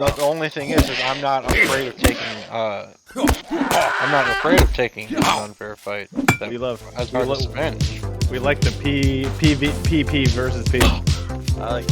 The only thing is I'm not afraid of taking. I'm not afraid of taking an unfair fight. We love. As hard as revenge. We like the PP versus P. I like.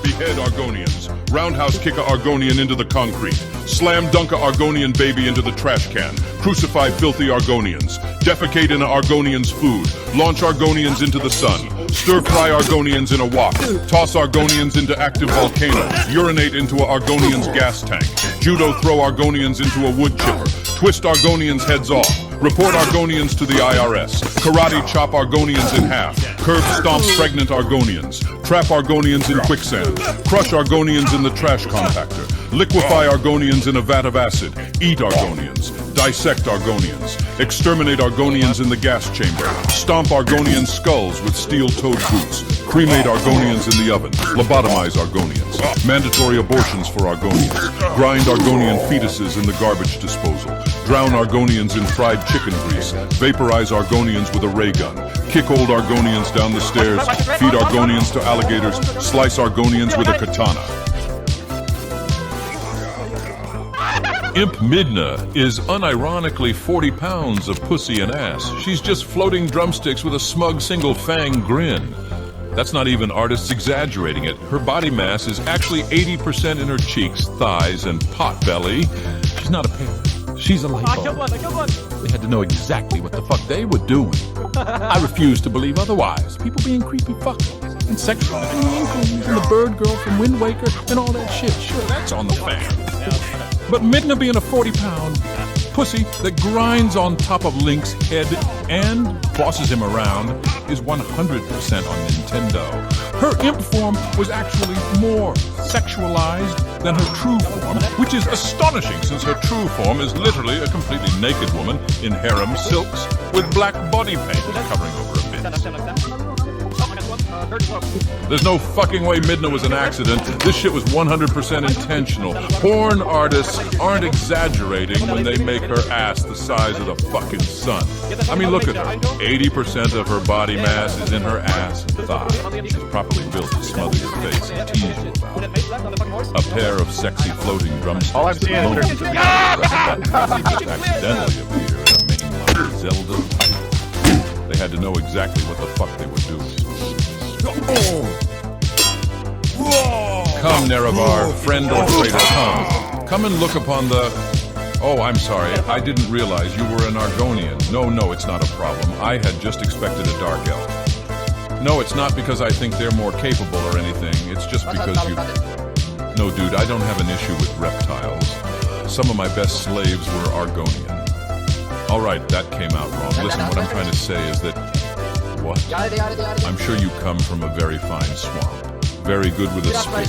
Behead Argonians. Roundhouse kick a Argonian into the concrete. Slam dunk a Argonian baby into the trash can. Crucify filthy Argonians. Defecate in a Argonian's food. Launch Argonians into the sun. Stir fry Argonians in a wok. Toss Argonians into active volcanoes. Urinate into a Argonian's gas tank. Judo throw Argonians into a wood chipper. Twist Argonians' heads off. Report Argonians to the IRS. Karate chop Argonians in half. Curb stomp pregnant Argonians. Trap Argonians in quicksand. Crush Argonians in the trash compactor. Liquefy Argonians in a vat of acid. Eat Argonians. Dissect Argonians. Exterminate Argonians in the gas chamber. Stomp Argonian skulls with steel-toed boots. Cremate Argonians in the oven. Lobotomize Argonians. Mandatory abortions for Argonians. Grind Argonian fetuses in the garbage disposal. Drown Argonians in fried chicken grease. Vaporize Argonians with a ray gun. Kick old Argonians down the stairs. Feed Argonians to alligators. Slice Argonians with a katana. Imp Midna is unironically 40 pounds of pussy and ass. She's just floating drumsticks with a smug single-fang grin. That's not even artists exaggerating it. Her body mass is actually 80% in her cheeks, thighs, and pot belly. She's not a parent. She's a light bulb. They had to know exactly what the fuck they were doing. I refuse to believe otherwise. People being creepy fuckers and sexualizing the Inklings and the bird girl from Wind Waker and all that shit. Sure, that's on the fan. But Midna being a 40-pound pussy that grinds on top of Link's head and bosses him around is 100% on Nintendo. Her imp form was actually more sexualized than her true form, which is astonishing since her true form is literally a completely naked woman in harem silks with black body paint covering over her bits. There's no fucking way Midna was an accident. This shit was 100% intentional. Porn artists aren't exaggerating when they make her ass the size of the fucking sun. I mean, look at her. 80% of her body mass is in her ass and thigh. She's properly built to smother your face and tease you about it. A pair of sexy floating drumsticks. All I'm seeing is accidentally appear in a mainline Zelda. They had to know exactly what the fuck they were doing. Come, Nerevar, friend or traitor, come. Come and look upon the... Oh, I'm sorry, I didn't realize you were an Argonian. No, it's not a problem. I had just expected a dark elf. No, it's not because I think they're more capable or anything. It's just because you... No, dude, I don't have an issue with reptiles. Some of my best slaves were Argonian. All right, that came out wrong. Listen, what I'm trying to say is that... What? I'm sure you come from a very fine swamp. Very good with a spear.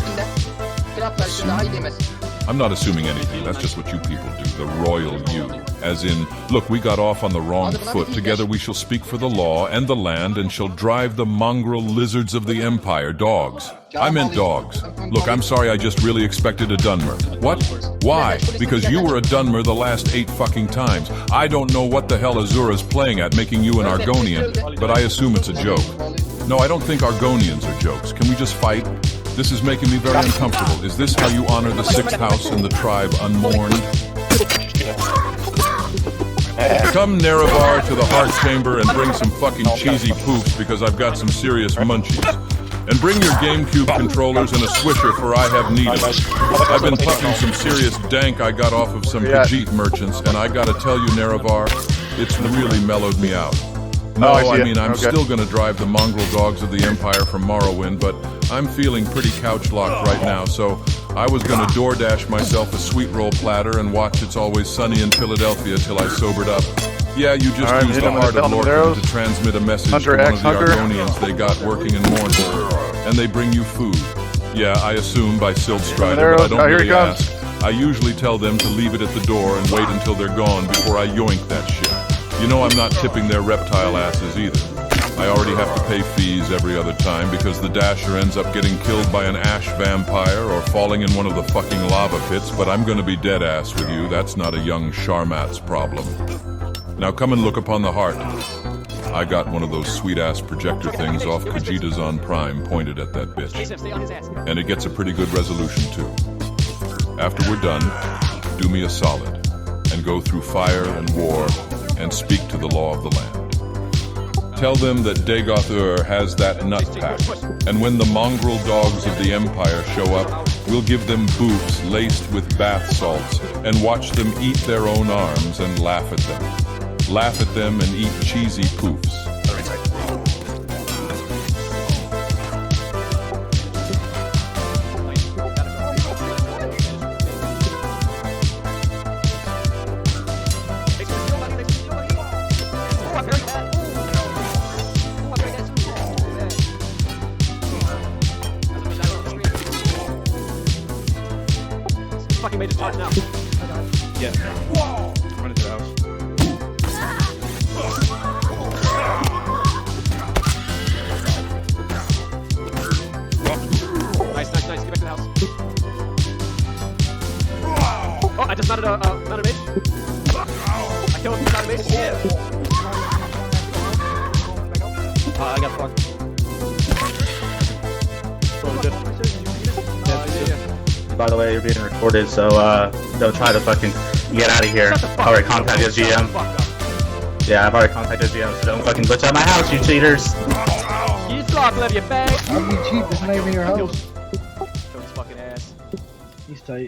I'm not assuming anything. That's just what you people do. The royal you. As in, look, we got off on the wrong foot. Together we shall speak for the law and the land and shall drive the mongrel lizards of the empire. Dogs. I meant dogs. Look, I'm sorry, I just really expected a Dunmer. What? Why? Because you were a Dunmer the last 8 fucking times. I don't know what the hell Azura's playing at, making you an Argonian, but I assume it's a joke. No, I don't think Argonians are jokes. Can we just fight? This is making me very uncomfortable. Is this how you honor the 6th house and the tribe unmourned? Come, Nerevar, to the heart chamber and bring some fucking cheesy poops because I've got some serious munchies. And bring your GameCube controllers and a swisher for I have need of it. I've been puffing some serious dank I got off of some Khajiit merchants, and I gotta tell you, Nerevar, it's really mellowed me out. No, I mean, I'm still gonna drive the mongrel dogs of the Empire from Morrowind, but I'm feeling pretty couch-locked right now, so I was gonna DoorDash myself a sweet roll platter and watch It's Always Sunny in Philadelphia till I sobered up. Yeah, you just used the heart of Lorcan to transmit a message to one of the Argonians they got working in Mournful, and they bring you food. Yeah, I assume by Silt Strider, but I don't really ask. I usually tell them to leave it at the door and wait until they're gone before I yoink that shit. You know I'm not tipping their reptile asses either. I already have to pay fees every other time because the Dasher ends up getting killed by an ash vampire or falling in one of the fucking lava pits, but I'm gonna be dead ass with you. That's not a young Sharmat's problem. Now come and look upon the heart. I got one of those sweet-ass projector things off Khajiita's on Prime pointed at that bitch. And it gets a pretty good resolution, too. After we're done, do me a solid, and go through fire and war, and speak to the law of the land. Tell them that Dagoth has that nut pack, and when the mongrel dogs of the Empire show up, we'll give them boots laced with bath salts, and watch them eat their own arms and laugh at them. Laugh at them and eat cheesy poofs. Fucking made his charge now. Yeah. Run into the house. Nice. Get back to the house. Oh, I just mounted a base. I killed him, mounted a base. Yeah. I got fucked. By the way, you're being recorded, so don't try to fucking get out of here. I've already contacted GM. Yeah, I've already contacted GM, so don't fucking glitch out my house, you cheaters. You suck, love your bag. How do you cheat? There's not even your house. Kill his fucking ass. He's tight.